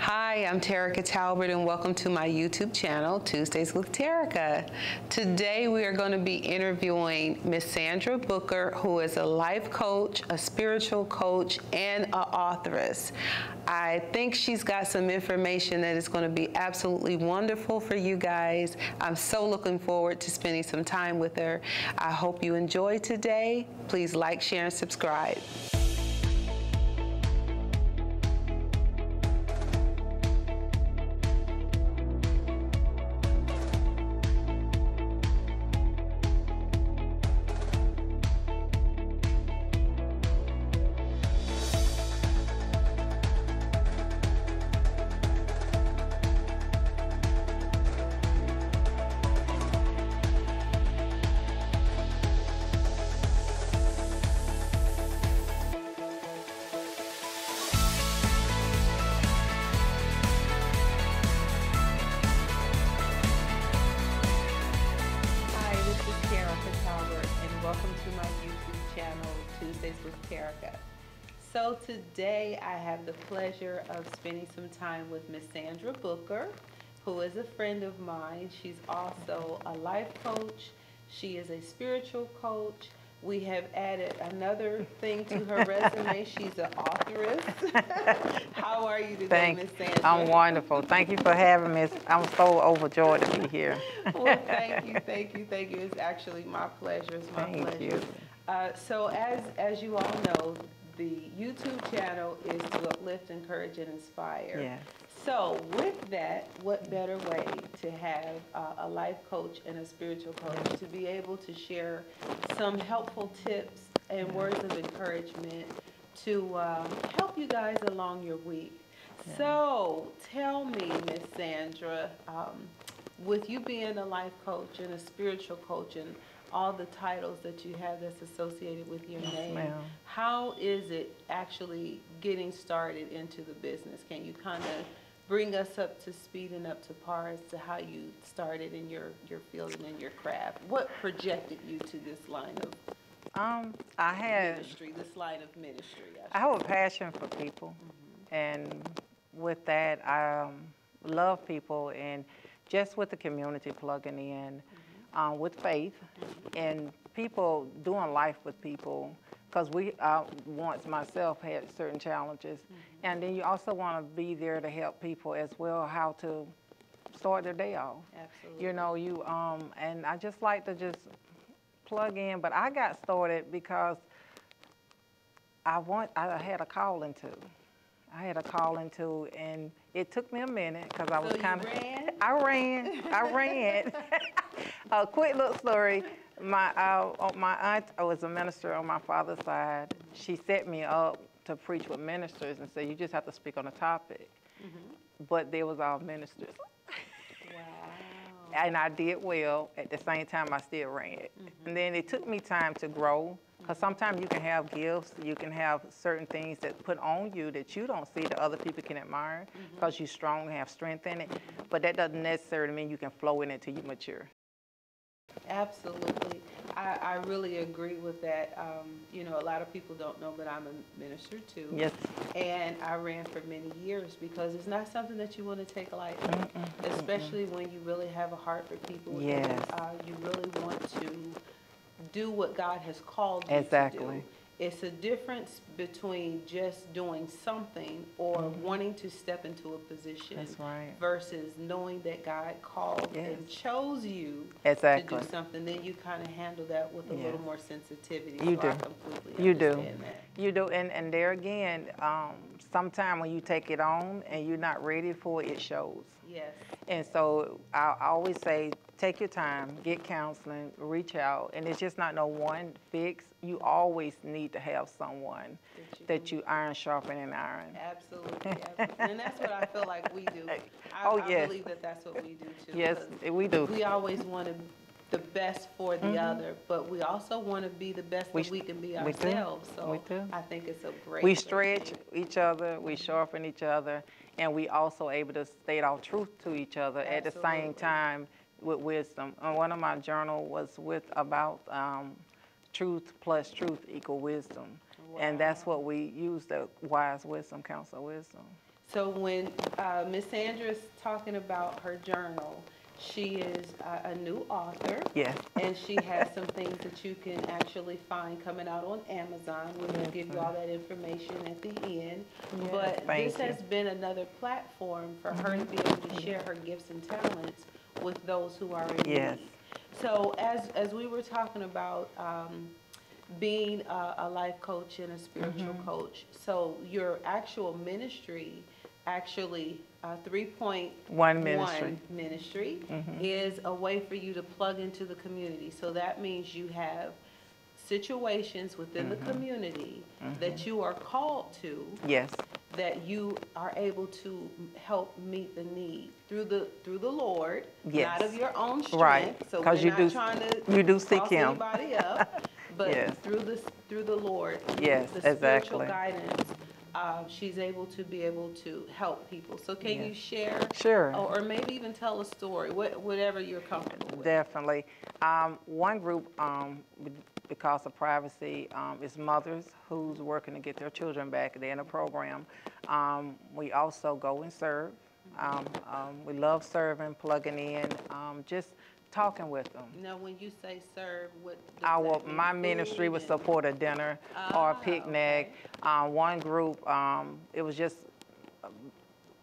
Hi, I'm Terica Talbert and welcome to my YouTube channel, Tuesdays with Terica. Today we are going to be interviewing Miss Sandra Booker, who is a life coach, a spiritual coach, and an authoress. I think she's got some information that is going to be absolutely wonderful for you guys. I'm so looking forward to spending some time with her. I hope you enjoy today. Please like, share, and subscribe. Welcome to my YouTube channel, Tuesdays with Terica. So today I have the pleasure of spending some time with Miss Sandra Booker, who is a friend of mine. She's also a life coach. She is a spiritual coach. We have added another thing to her resume. She's an authoress. How are you today, Miss Sandra? I'm wonderful. Thank you for having me. I'm so overjoyed to be here. Well, thank you. It's actually my pleasure. It's my pleasure. Thank you. So as you all know, the YouTube channel is to uplift, encourage, and inspire. Yes. So with that, what better way to have a life coach and a spiritual coach to be able to share some helpful tips and words of encouragement to help you guys along your week. Yeah. So tell me, Miss Sandra, with you being a life coach and a spiritual coach and all the titles that you have that's associated with your name, how is it actually getting started into the business? Can you kind of bring us up to speed and up to par as to how you started in your field and in your craft? What projected you to this line of ministry, this line of ministry? I have a passion for people, and with that, I love people, and just with the community plugging in, with faith, and people doing life with people, because we once myself had certain challenges, and then you also want to be there to help people as well, how to start their day off. Absolutely. You know, and I just like to just plug in, but I got started because I had a calling to. I had a calling to, and it took me a minute because I was kind of. I ran. A quick little story. My aunt was a minister on my father's side. She set me up to preach with ministers and said, you just have to speak on a topic. But they was all ministers. Wow. And I did well. At the same time, I still ran. And then it took me time to grow, because sometimes you can have gifts, you can have certain things that put on you that you don't see that other people can admire, because you're strong and have strength in it. But that doesn't necessarily mean you can flow in it until you mature. Absolutely. I really agree with that. You know, a lot of people don't know, but I'm a minister too. Yes. And I ran for many years because it's not something that you want to take lightly, especially when you really have a heart for people. Yes. And you really want to do what God has called you to do. It's a difference between just doing something or wanting to step into a position. That's right. Versus knowing that God called and chose you to do something. Then you kind of handle that with a little more sensitivity. You do. I completely understand that. You do. And there again, sometimes when you take it on and you're not ready for it, it shows. Yes. And so I always say, take your time, get counseling, reach out, and it's just not no one fix. You always need to have someone that you iron sharpening iron. Absolutely, absolutely. And that's what I feel like we do. I believe that that's what we do too. Yes, we do. We always want the best for the other, but we also want to be the best that we can be ourselves. So I think it's a great. We stretch each other, we sharpen each other, and we also able to state our truth to each other at the same time with wisdom. And one of my journal was about truth plus truth equal wisdom. Wow. And that's what we use, the wise wisdom, counsel wisdom. So when Miss Sandra's talking about her journal, she is a new author. Yes. And she has some things that you can actually find coming out on Amazon. We'll give you all that information at the end. Yes, But thank this you. has been another platform for her to be able to share her gifts and talents with those who are in Yes. need. So as we were talking about being a life coach and a spiritual coach, so your actual ministry, actually 3.1 ministry is a way for you to plug into the community. So that means you have situations within the community that you are called to. Yes. That you are able to help meet the need through the Lord, Yes. not of your own strength. Right. So we're not trying to seek cross Him. anybody up, but Yes. through the Lord, Yes, the spiritual exactly. guidance. She's able to help people. So can you share? Sure. Or maybe even tell a story, whatever you're comfortable with. Definitely. One group, because of privacy, is mothers who's working to get their children back. They're in a program. We also go and serve. We love serving, plugging in, just talking with them. Now, when you say serve, what does that mean? My ministry would support a dinner or a picnic. Okay. One group, it was just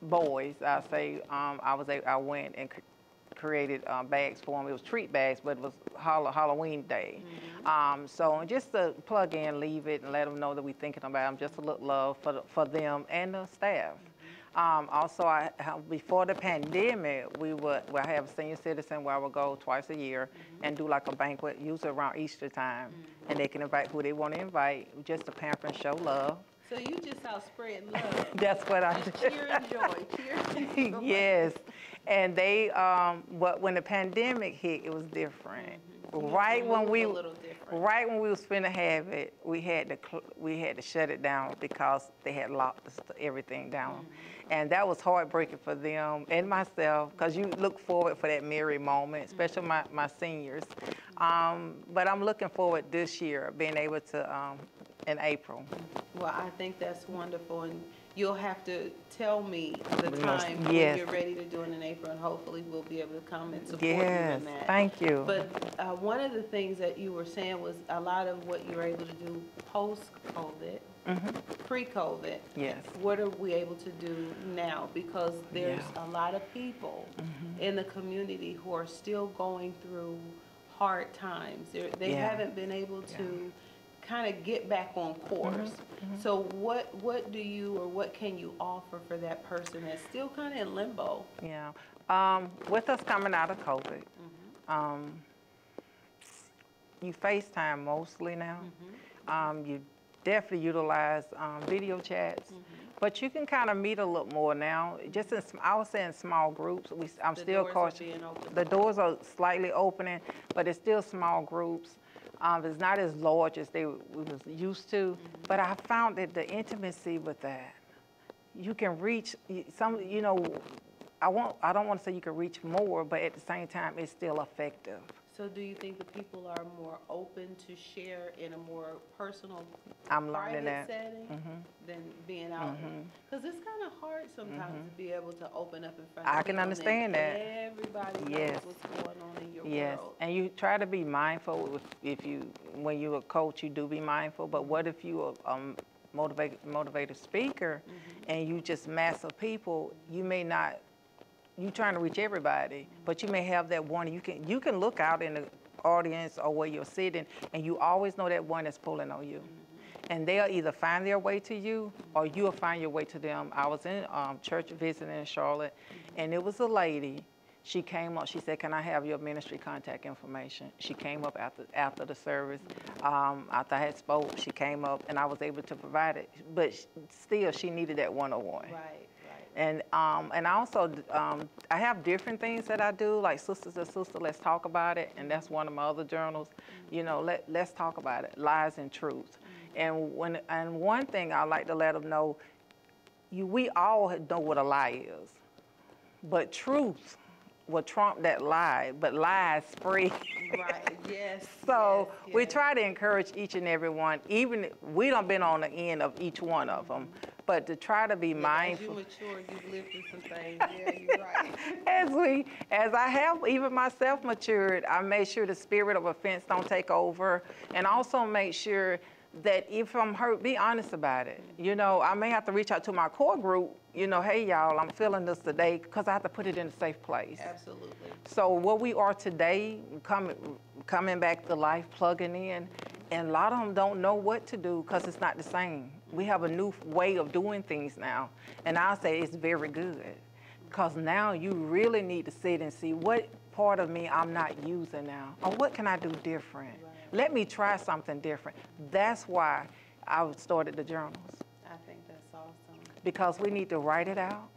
boys. I say I went and created bags for them. It was treat bags, but it was Halloween day. So just to plug in, leave it, and let them know that we're thinking about them. Just a little love for them and the staff. Also, before the pandemic, I have a senior citizen where I would go twice a year and do like a banquet, usually around Easter time, and they can invite who they want to invite, just to pamper and show love. So you just out spreading love. That's what I do. Cheer and joy. Cheer and joy. Yes, and they, but when the pandemic hit, it was different. Right when we was finna have it, we had to shut it down because they had locked everything down, and that was heartbreaking for them and myself, because you look forward for that merry moment, especially my seniors. But I'm looking forward this year being able to in April. Well, I think that's wonderful, and you'll have to tell me the time when Yes. you're ready to do it in April, and hopefully we'll be able to come and support you Yes, in that. thank you. But one of the things that you were saying was a lot of what you were able to do post-COVID, pre-COVID. Yes. What are we able to do now? Because there's a lot of people in the community who are still going through hard times. They haven't been able to kind of get back on course. So what do you, or what can you offer for that person that's still kind of in limbo? Yeah. With us coming out of COVID, you FaceTime mostly now. You definitely utilize video chats, but you can kind of meet a little more now. Just I would say in small groups. I'm still cautious. The doors are slightly opening, but it's still small groups. It's not as large as we was used to, but I found that the intimacy with that, you can reach some, I don't want to say you can reach more, but at the same time, it's still effective. So do you think the people are more open to share in a more personal, private setting than being out? Because it's kind of hard sometimes to be able to open up in front of people. I can understand that. Everybody knows what's going on in your world. And you try to be mindful. When you're a coach, you do be mindful. But what if you're a motivated speaker and you just mass of people? You may not. You're trying to reach everybody, but you may have that one. You can look out in the audience or where you're sitting, and you always know that one that's pulling on you. And they'll either find their way to you, or you'll find your way to them. I was in church visiting in Charlotte, and it was a lady. She came up. She said, "Can I have your ministry contact information?" She came up after the service. After I had spoke, she came up, and I was able to provide it. But still, she needed that one-on-one. Right. And also, I have different things that I do, like Sisters to Sister, Let's Talk About It, and that's one of my other journals. Let's talk about it, lies and truth. And one thing I like to let them know, we all know what a lie is, but truth will trump that lie, but lies spread. Right, yes. So we try to encourage each and every one, even we done been on the end of each one of them, But to try to be mindful. As you mature, you've lived through some things. Yeah, you're right. As I have even myself matured, I make sure the spirit of offense don't take over, and also make sure that if I'm hurt, be honest about it. You know, I may have to reach out to my core group, you know, hey, y'all, I'm feeling this today, because I have to put it in a safe place. Absolutely. So what we are today, coming back to life, plugging in, and a lot of them don't know what to do because it's not the same. We have a new way of doing things now, and I'll say it's very good, because now you really need to sit and see what part of me I'm not using now, or what can I do different? Right. Let me try something different. That's why I started the journals. I think that's awesome. Because we need to write it out.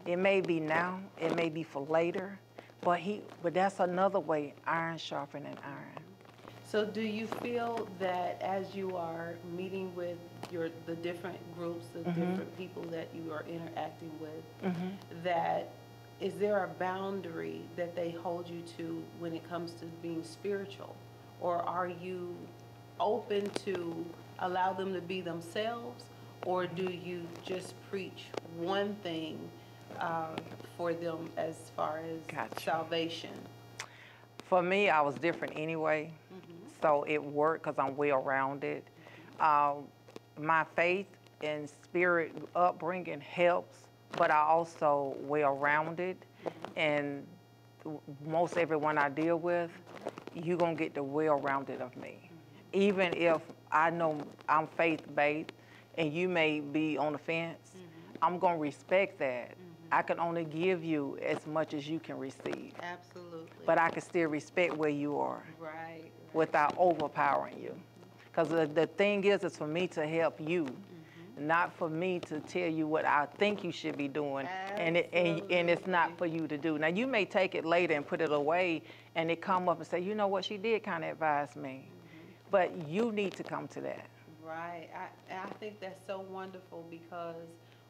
It may be now, it may be for later, but that's another way, iron sharpening iron. So do you feel that as you are meeting with the different groups, the different people that you are interacting with, that is there a boundary that they hold you to when it comes to being spiritual? Or are you open to allow them to be themselves? Or do you just preach one thing for them as far as salvation? For me, I was different anyway, so it worked because I'm well-rounded. My faith and spirit upbringing helps, but I also well-rounded, and most everyone I deal with, you're going to get the well-rounded of me. Even if I know I'm faith-based and you may be on the fence, I'm going to respect that. I can only give you as much as you can receive. Absolutely. But I can still respect where you are. Right. Without overpowering you. Because the thing is for me to help you, not for me to tell you what I think you should be doing, and it's not for you to do. Now, you may take it later and put it away, and it come up and say, you know what, she did kind of advise me. But you need to come to that. Right. I think that's so wonderful, because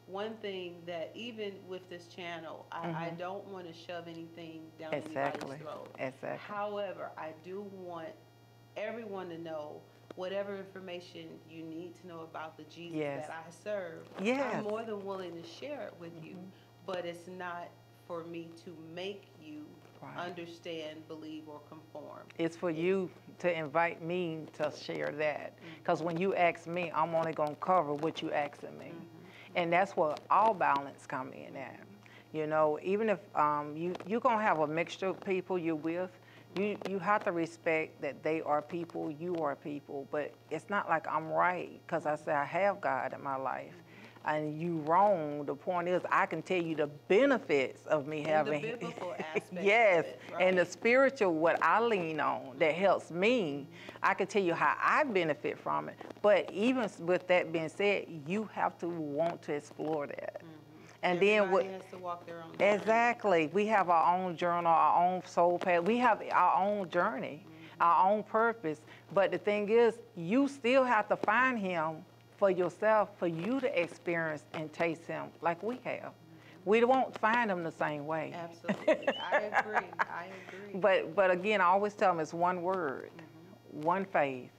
one thing that even with this channel, I don't want to shove anything down anybody's throat. Exactly. However, I do want everyone to know whatever information you need to know about the Jesus that I serve. I'm more than willing to share it with you, but it's not for me to make you understand, believe, or conform. It's for you to invite me to share that. Because when you ask me, I'm only going to cover what you asking me. And that's where all balance come in at. You know, even if you're going to have a mixture of people you're with, you have to respect that they are people, you are people, but it's not like I'm right, because I say I have God in my life. And you wrong. The point is, I can tell you the benefits of me having the biblical aspect of it, right? And the spiritual, what I lean on that helps me. I can tell you how I benefit from it. But even with that being said, you have to want to explore that. And everybody has to walk their own journey. Exactly. We have our own journal, our own soul path. We have our own journey, our own purpose. But the thing is, you still have to find him for yourself, for you to experience and taste him like we have. We won't find him the same way. Absolutely. I agree. I agree. But again, I always tell them it's one word, one faith,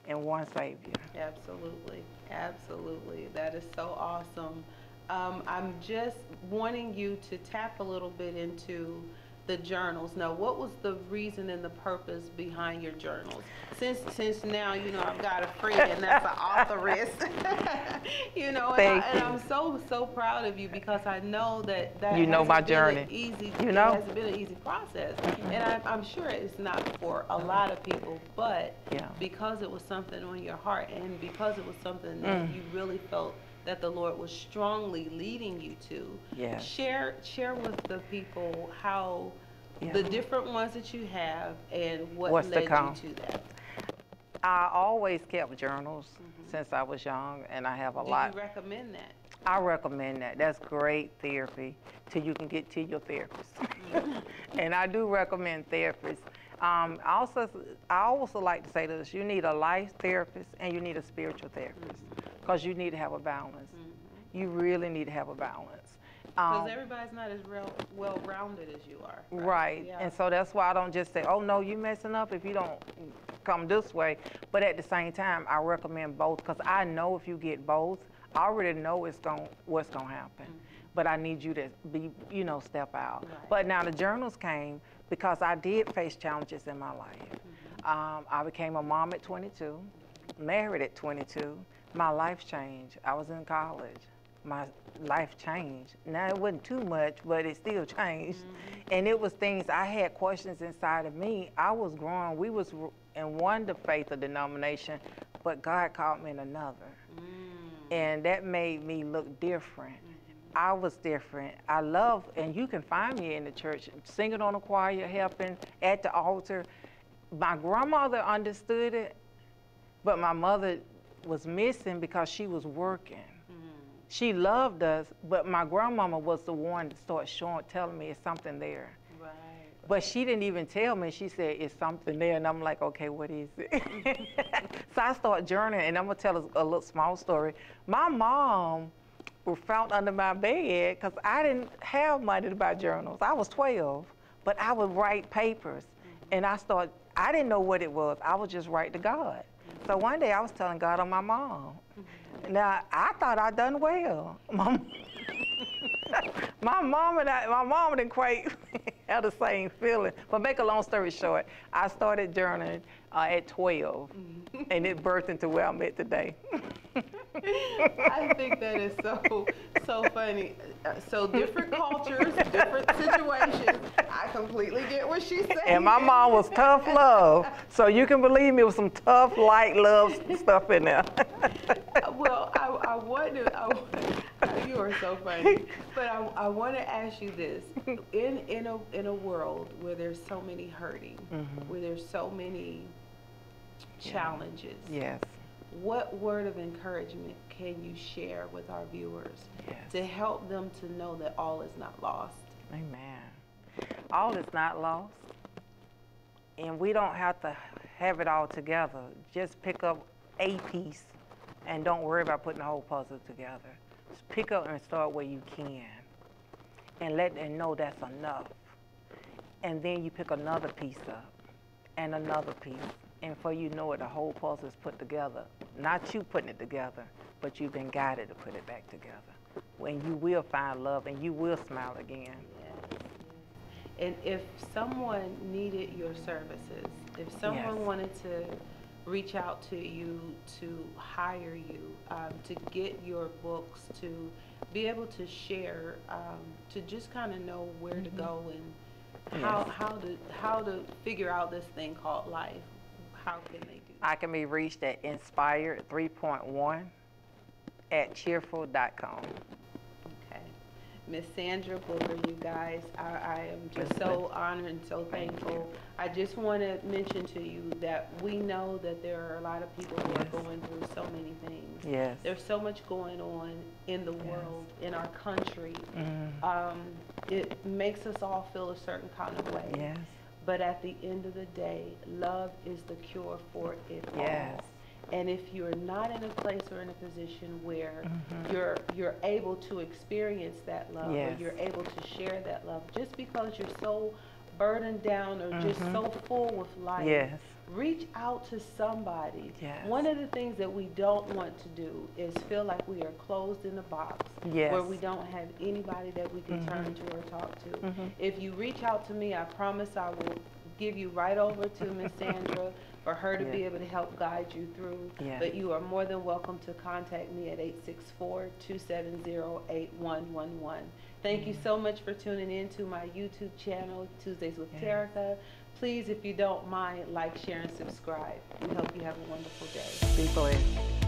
and one Savior. Absolutely. Absolutely. That is so awesome. I'm just wanting you to tap a little bit into the journals. Now, what was the reason and the purpose behind your journals? Since now, you know, I've got a friend that's an authoress, you know, and I'm so proud of you, because I know that you know my journey. It hasn't been an easy process, and I'm sure it's not for a lot of people, but because it was something on your heart, and because it was something that you really felt that the Lord was strongly leading you to. Share with the people how the different ones that you have and what's led you to that. I always kept journals since I was young, and I have a lot. Do you recommend that? I recommend that. That's great therapy till you can get to your therapist. And I do recommend therapists. I also like to say this: you need a life therapist and you need a spiritual therapist, because you need to have a balance. You really need to have a balance. Because everybody's not as well-rounded as you are. Right. And so that's why I don't just say, oh, no, you're messing up if you don't come this way. But at the same time, I recommend both, because I know if you get both, I already know what's gonna happen, but I need you to be, step out. Right. But now the journals came because I did face challenges in my life. I became a mom at 22, married at 22. My life changed. I was in college. My life changed. Now it wasn't too much, but it still changed. And it was things, I had questions inside of me. I was growing. We was in one faith or denomination, but God called me in another. And that made me look different. I was different. I love, and you can find me in the church, singing on the choir, helping at the altar. My grandmother understood it, but my mother was missing because she was working. She loved us, but my grandmama was the one to start telling me it's something there. Right. But she didn't even tell me. She said, it's something there. And I'm like, okay, what is it? So I started journaling, and I'm going to tell a little small story. My mom was found under my bed because I didn't have money to buy journals. I was 12, but I would write papers. And I didn't know what it was. I would just write to God. So one day I was telling God on my mom. Now, I thought I'd done well. My mom didn't quite have the same feeling. But make a long story short, I started journaling at 12, and it birthed into where I'm at today. I think that is so funny. So different cultures, different situations. I completely get what she's saying. And my mom was tough love, so you can believe me, with some tough, light love stuff in there. Well, I wonder, you are so funny. But I want to ask you this: in a world where there's so many hurting, where there's so many challenges, yes, what word of encouragement can you share with our viewers to help them to know that all is not lost? Amen. All is not lost, and we don't have to have it all together. Just pick up a piece and don't worry about putting the whole puzzle together. Just pick up and start where you can and let them know that's enough. And then you pick another piece up and another piece. And before you know it, the whole puzzle is put together. Not you putting it together, but you've been guided to put it back together. When you will find love and you will smile again. Yes. And if someone needed your services, if someone wanted to reach out to you, to hire you, to get your books, to be able to share, to just kind of know where to go and how to figure out this thing called life, how can they do that? I can be reached at Inspired 3.1 at cheerful.com. Okay. Miss Sandra Booker, you guys, I am just so honored and so thankful. I just want to mention to you that we know that there are a lot of people who are going through so many things. Yes. There's so much going on in the world, in our country. It makes us all feel a certain kind of way. Yes. But at the end of the day, love is the cure for it all. And if you're not in a place or in a position where you're able to experience that love, or you're able to share that love, just because you're so burdened down or just so full with life, reach out to somebody. One of the things that we don't want to do is feel like we are closed in a box where we don't have anybody that we can turn to or talk to. If you reach out to me, I promise I will give you right over to Miss Sandra for her to be able to help guide you through. But you are more than welcome to contact me at 864-270-8111. Thank you so much for tuning in to my YouTube channel, Tuesdays with Terica. Please, if you don't mind, like, share, and subscribe. We hope you have a wonderful day. Be blessed.